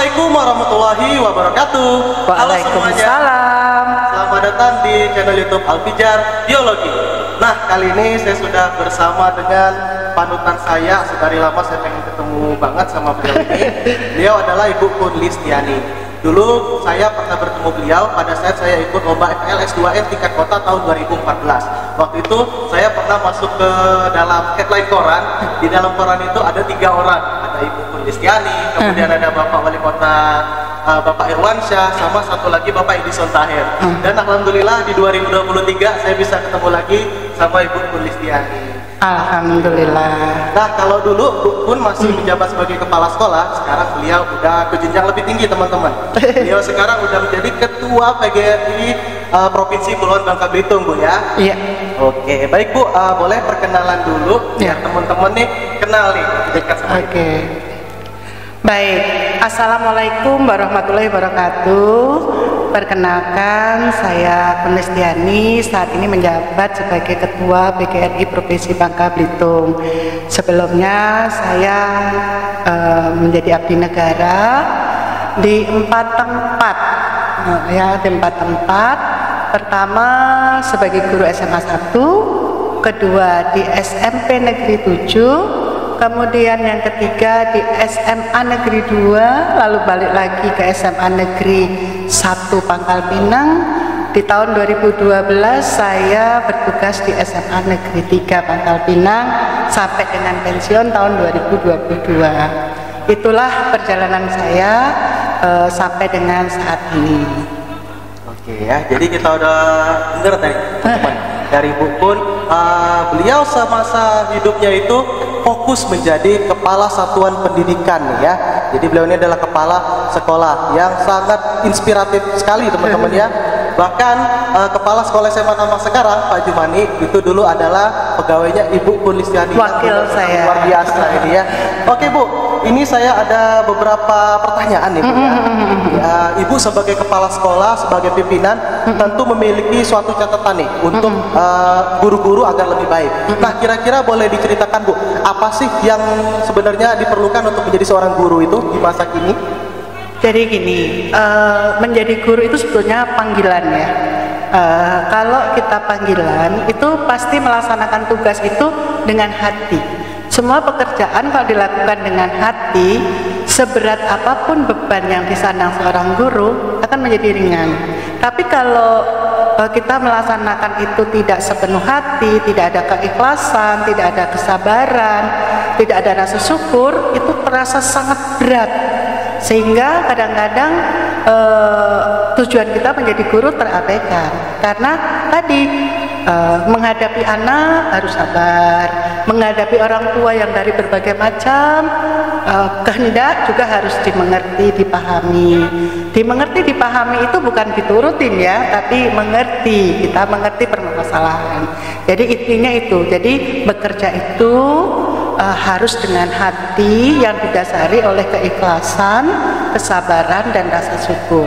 Assalamualaikum warahmatullahi wabarakatuh. Waalaikumsalam. Selamat datang di channel YouTube Alfijar Biologi. Nah, kali ini saya sudah bersama dengan panutan saya. Sedari lama saya pengen ketemu banget sama beliau ini. Beliau adalah Ibu Pun Listiani. Dulu saya pernah bertemu beliau pada saat saya ikut lomba FLS 2N tingkat kota tahun 2014. Waktu itu saya pernah masuk ke dalam headline koran. Di dalam koran itu ada 3 orang. Ada Ibu Pun Listiani, kemudian ada Bapak Wali Kota Bapak Irwansyah, sama satu lagi Bapak Edison Tahir. Dan alhamdulillah di 2023 saya bisa ketemu lagi sama Ibu Pun Listiani. Alhamdulillah. Nah, kalau dulu Bu Pun masih menjabat sebagai kepala sekolah, sekarang beliau udah ke jenjang lebih tinggi, teman-teman. Beliau sekarang udah menjadi ketua PGRI Provinsi Kepulauan Bangka Belitung, Bu ya. Iya. Oke, baik Bu, boleh perkenalan dulu biar teman-teman nih kenal nih dekat sama Ibu. Oke. Baik, Assalamualaikum warahmatullahi wabarakatuh. Perkenalkan, saya Pun Listiani, saat ini menjabat sebagai Ketua PGRI Provinsi Bangka Belitung. Sebelumnya saya menjadi abdi negara di 4 tempat, di 4 tempat. Pertama sebagai guru SMA 1, kedua di SMP Negeri 7, kemudian yang ketiga di SMA Negeri 2, lalu balik lagi ke SMA Negeri 1 Pangkal Pinang. Di tahun 2012 saya bertugas di SMA Negeri 3 Pangkal Pinang sampai dengan pensiun tahun 2022. Itulah perjalanan saya sampai dengan saat ini. Oke ya, jadi kita udah dengar tadi teman-teman dari Bu Pun, beliau semasa hidupnya itu fokus menjadi kepala satuan pendidikan ya. Jadi beliau ini adalah kepala sekolah yang sangat inspiratif sekali teman-teman ya. Bahkan kepala sekolah SMA Taman sekarang Pak Jumani itu dulu adalah pegawainya Ibu Pun Listiani. Wakil saya. Luar biasa ini ya. Oke Bu, ini saya ada beberapa pertanyaan nih Bu ya. Ibu sebagai kepala sekolah, sebagai pimpinan tentu memiliki suatu catatan nih untuk guru-guru agar lebih baik. Nah, kira-kira boleh diceritakan Bu, apa sih yang sebenarnya diperlukan untuk menjadi seorang guru itu di masa kini? Jadi gini, menjadi guru itu sebetulnya panggilan ya. Kalau kita panggilan itu pasti melaksanakan tugas itu dengan hati. Semua pekerjaan kalau dilakukan dengan hati, seberat apapun beban yang disandang seorang guru akan menjadi ringan. Tapi kalau kita melaksanakan itu tidak sepenuh hati, tidak ada keikhlasan, tidak ada kesabaran, tidak ada rasa syukur, itu terasa sangat berat. Sehingga kadang-kadang tujuan kita menjadi guru terabaikan. Karena tadi menghadapi anak harus sabar, menghadapi orang tua yang dari berbagai macam kehendak juga harus dimengerti, dipahami. Dimengerti, dipahami itu bukan diturutin ya, tapi mengerti, kita mengerti permasalahan. Jadi intinya itu, jadi bekerja itu harus dengan hati yang didasari oleh keikhlasan, kesabaran, dan rasa syukur.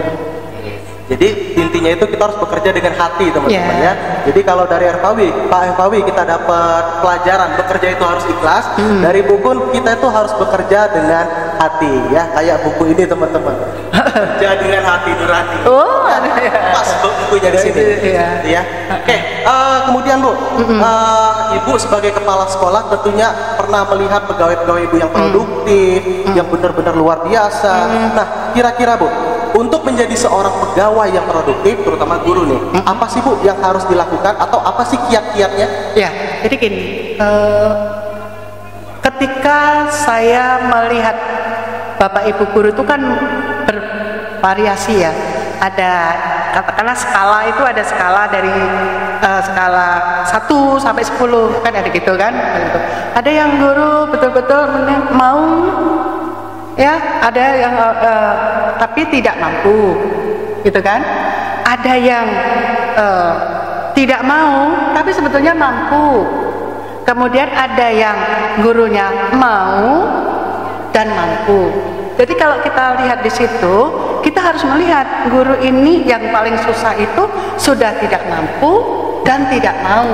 Jadi intinya itu kita harus bekerja dengan hati teman-teman ya. Jadi kalau dari Pak FAW kita dapat pelajaran bekerja itu harus ikhlas. Dari Bu Pun kita itu harus bekerja dengan hati ya. Kayak buku ini teman-teman. Bekerja dengan hati nurani. Oh, ya, pas bukunya di sini. Ya. Oke. Kemudian Bu, Ibu sebagai kepala sekolah tentunya pernah melihat pegawai-pegawai Ibu yang produktif, yang benar-benar luar biasa. Nah, kira-kira Bu, untuk menjadi seorang pegawai yang produktif, terutama guru nih, apa sih Bu yang harus dilakukan atau apa sih kiat-kiatnya? Ya, jadi gini, ketika saya melihat Bapak Ibu guru itu kan bervariasi ya, ada katakanlah skala itu ada skala dari skala 1 sampai 10 kan ada gitu kan, ada yang guru betul-betul mau ya, ada yang tapi tidak mampu gitu kan, ada yang tidak mau tapi sebetulnya mampu, kemudian ada yang gurunya mau dan mampu. Jadi kalau kita lihat di situ, kita harus melihat guru ini yang paling susah itu sudah tidak mampu dan tidak mau.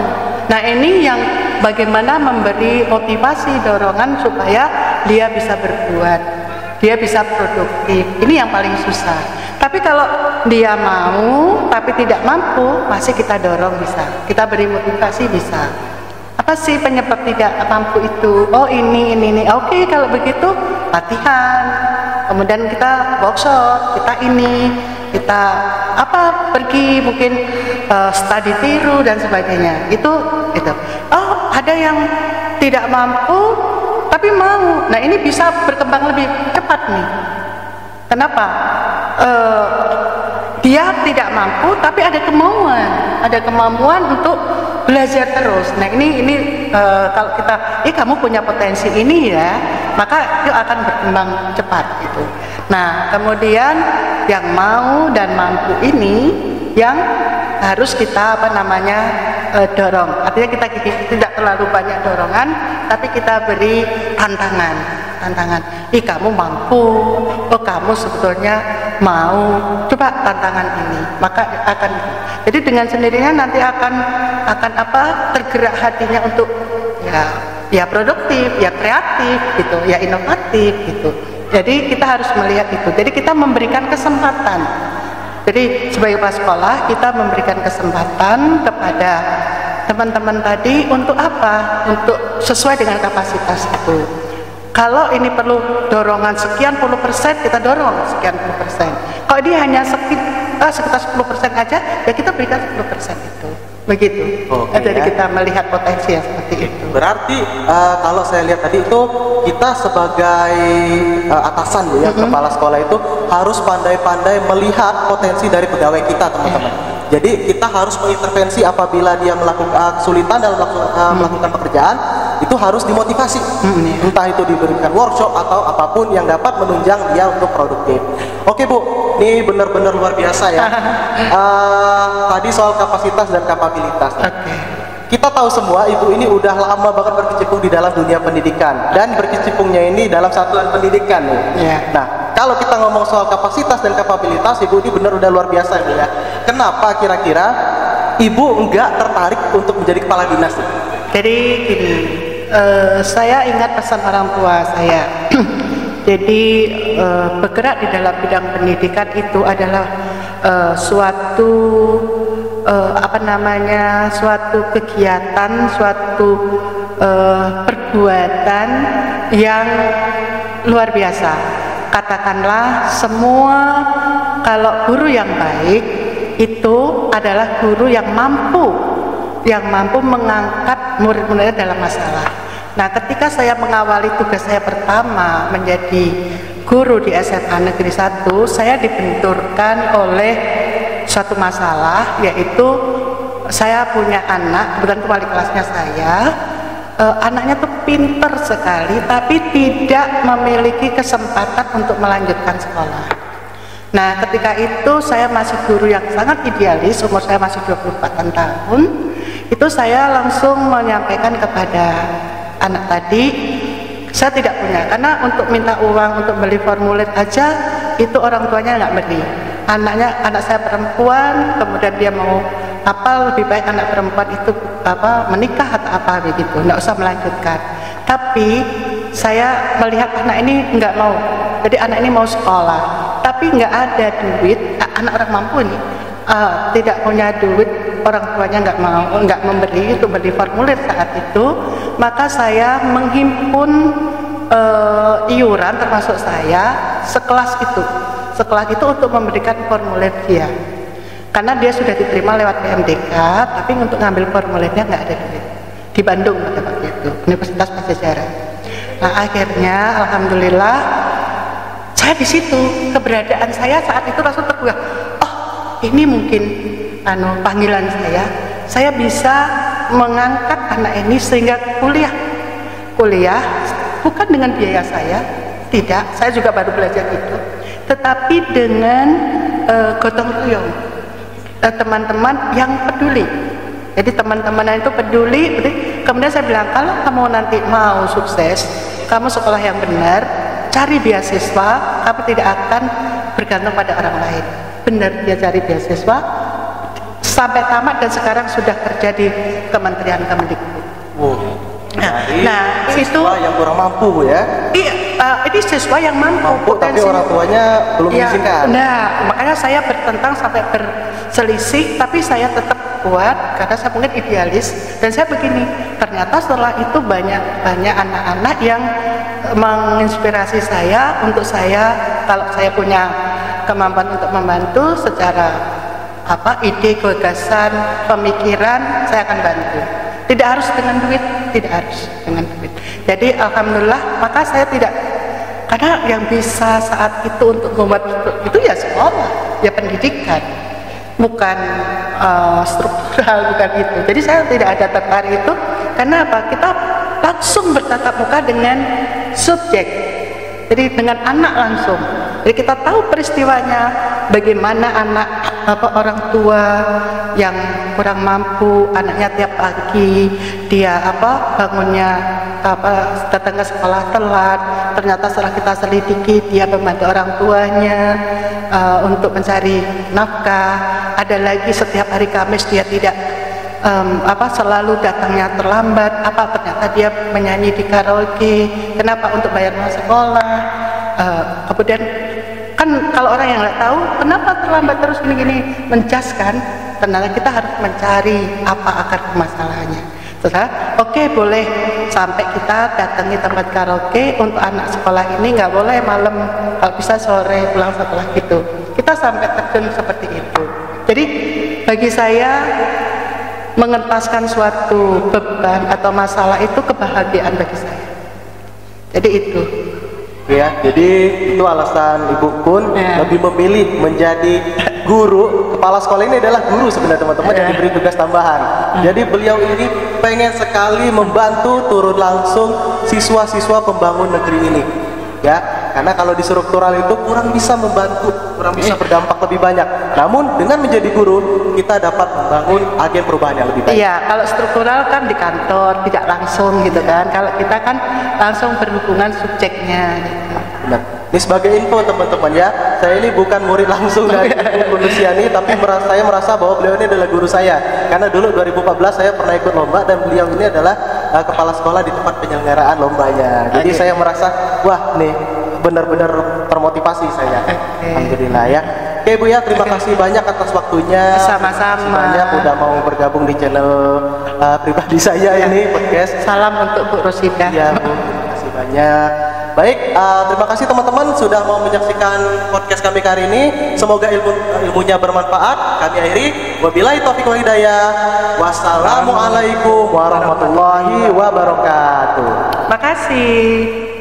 Nah, ini yang bagaimana memberi motivasi, dorongan supaya dia bisa berbuat. dia bisa produktif. Ini yang paling susah. Tapi kalau dia mau tapi tidak mampu, masih kita dorong bisa. Kita beri motivasi bisa. Apa sih penyebab tidak mampu itu? Oh ini. Oke, kalau begitu latihan. Kemudian kita workshop, kita pergi mungkin study tiru dan sebagainya. Itu. Oh, ada yang tidak mampu tapi mau. Nah, ini bisa berkembang lebih cepat nih. Kenapa? Dia tidak mampu tapi ada kemauan untuk belajar terus. Nah, ini kalau kita, kamu punya potensi ini ya, maka itu akan berkembang cepat gitu. Nah, kemudian yang mau dan mampu ini yang harus kita dorong. Artinya kita tidak terlalu banyak dorongan, tapi kita beri tantangan. Kamu mampu, kamu sebetulnya mau, coba tantangan ini, maka akan. Jadi dengan sendirinya nanti akan tergerak hatinya untuk ya produktif, ya kreatif gitu, ya inovatif gitu. Jadi kita harus melihat itu. Jadi kita memberikan kesempatan. Jadi sebagai kepala sekolah kita memberikan kesempatan kepada teman-teman tadi untuk apa? Untuk sesuai dengan kapasitas itu. Kalau ini perlu dorongan sekian puluh persen, kita dorong sekian puluh persen. Kalau dia hanya sekitar 10% aja, ya kita berikan 10% itu. Begitu. Jadi kita melihat potensi yang seperti itu. Berarti kalau saya lihat tadi itu kita sebagai atasan ya, kepala sekolah itu harus pandai-pandai melihat potensi dari pegawai kita, teman-teman. Jadi kita harus mengintervensi apabila dia melakukan kesulitan dalam melakukan pekerjaan, itu harus dimotivasi. Entah itu diberikan workshop atau apapun yang dapat menunjang dia untuk produktif. Oke Bu, ini benar-benar luar biasa ya. Tadi soal kapasitas dan kapabilitas. Kita tahu semua Ibu ini udah lama banget berkecimpung di dalam dunia pendidikan dan berkecimpungnya ini dalam satuan pendidikan nih. Nah, kalau kita ngomong soal kapasitas dan kapabilitas, Ibu ini benar udah luar biasa ya. Kenapa kira-kira Ibu enggak tertarik untuk menjadi kepala dinas? Jadi gini, saya ingat pesan orang tua saya. Jadi bergerak di dalam bidang pendidikan itu adalah suatu suatu kegiatan, suatu perbuatan yang luar biasa. Katakanlah semua, kalau guru yang baik itu adalah guru yang mampu mengangkat murid-muridnya dalam masalah. Nah, ketika saya mengawali tugas saya pertama menjadi guru di SMA Negeri 1, saya dibenturkan oleh suatu masalah, yaitu saya punya anak, kebetulan wali kelasnya saya, anaknya tuh pinter sekali tapi tidak memiliki kesempatan untuk melanjutkan sekolah. Nah, ketika itu saya masih guru yang sangat idealis, umur saya masih 24 tahun. Itu saya langsung menyampaikan kepada anak tadi, saya tidak punya, karena untuk minta uang untuk beli formulir aja itu orang tuanya nggak beri. Anak saya perempuan, kemudian dia mau lebih baik anak perempuan itu menikah atau apa begitu, nggak usah melanjutkan. Tapi saya melihat anak ini nggak mau, jadi anak ini mau sekolah, tapi nggak ada duit, anak orang mampu nih, tidak punya duit, orang tuanya nggak memberi untuk beli formulir saat itu. Maka saya menghimpun iuran, termasuk saya sekelas itu untuk memberikan formulir dia, karena dia sudah diterima lewat PMDK, tapi untuk ngambil formulirnya nggak ada duit di Bandung pada waktu itu, Universitas Pajajaran. Nah, akhirnya alhamdulillah saya di situ, keberadaan saya saat itu langsung terbuka. Oh, ini mungkin panggilan saya bisa mengangkat anak ini sehingga kuliah bukan dengan biaya saya, tidak, saya juga baru belajar itu, tetapi dengan gotong royong teman-teman yang peduli. Jadi teman-teman itu peduli. Kemudian saya bilang, kalau kamu nanti mau sukses, kamu sekolah yang benar, cari beasiswa, kamu tidak akan bergantung pada orang lain. Benar, dia cari beasiswa sampai tamat dan sekarang sudah kerja di Kementerian Kemendikbud. Nah, itu siswa yang kurang mampu Bu ya. Iya, ini siswa yang mampu, Tapi orang tuanya belum ya, mengizinkan. Nah, makanya saya bertentang sampai berselisih, tapi saya tetap kuat karena saya mungkin idealis dan saya begini. Ternyata setelah itu banyak anak-anak yang menginspirasi saya untuk saya kalau saya punya kemampuan untuk membantu secara ide, gagasan, pemikiran, saya akan bantu. Tidak harus dengan duit, tidak harus dengan duit. Jadi alhamdulillah, maka saya tidak, karena yang bisa saat itu untuk membuat itu ya sekolah, ya pendidikan, bukan struktural, bukan itu. Jadi saya tidak ada tertarik itu, karena apa? Kita langsung bertatap muka dengan subjek, jadi dengan anak langsung. Jadi kita tahu peristiwanya, bagaimana orang tua yang kurang mampu, anaknya tiap pagi dia bangunnya datang ke sekolah telat, ternyata setelah kita selidiki dia membantu orang tuanya untuk mencari nafkah. Ada lagi setiap hari Kamis dia tidak selalu datangnya terlambat, ternyata dia menyanyi di karaoke, kenapa? Untuk bayar uang sekolah. Kemudian kan kalau orang yang nggak tahu kenapa terlambat terus gini-gini, menjaskan, ternyata kita harus mencari apa akar permasalahannya. Setelah boleh sampai kita datangi tempat karaoke untuk anak sekolah ini, nggak boleh malam, kalau bisa sore pulang sekolah gitu. Kita sampai terjun seperti itu. Jadi bagi saya mengentaskan suatu beban atau masalah itu kebahagiaan bagi saya. Jadi itu. Ya, jadi itu alasan Ibu Kun lebih memilih menjadi guru. Kepala sekolah ini adalah guru sebenarnya teman-teman yang diberi tugas tambahan. Jadi beliau ini pengen sekali membantu turun langsung siswa-siswa pembangun negeri ini. Ya, karena kalau di struktural itu kurang bisa membantu, kurang bisa berdampak lebih banyak. Namun dengan menjadi guru kita dapat membangun agen perubahan yang lebih baik. Iya, kalau struktural kan di kantor tidak langsung gitu kan. Kalau kita kan langsung berhubungan subjeknya. Gitu. Benar. Ini sebagai info teman-teman ya, saya ini bukan murid langsung dari Ibu Luciani, tapi saya merasa bahwa beliau ini adalah guru saya. Karena dulu 2014 saya pernah ikut lomba dan beliau ini adalah kepala sekolah di tempat penyelenggaraan lombanya. Jadi saya merasa, wah nih benar-benar termotivasi saya. Alhamdulillah ya. Oke Bu ya, terima kasih banyak atas waktunya. Sama-sama. Banyak udah mau bergabung di channel pribadi saya ini podcast. Salam untuk Bu Rosida. Iya Bu, terima kasih banyak. Baik, terima kasih teman-teman sudah mau menyaksikan podcast kami kali ini. Semoga ilmunya bermanfaat. Kami akhiri. Wabillahi taufiq wal hidayah. Wassalamualaikum warahmatullahi wabarakatuh. Makasih.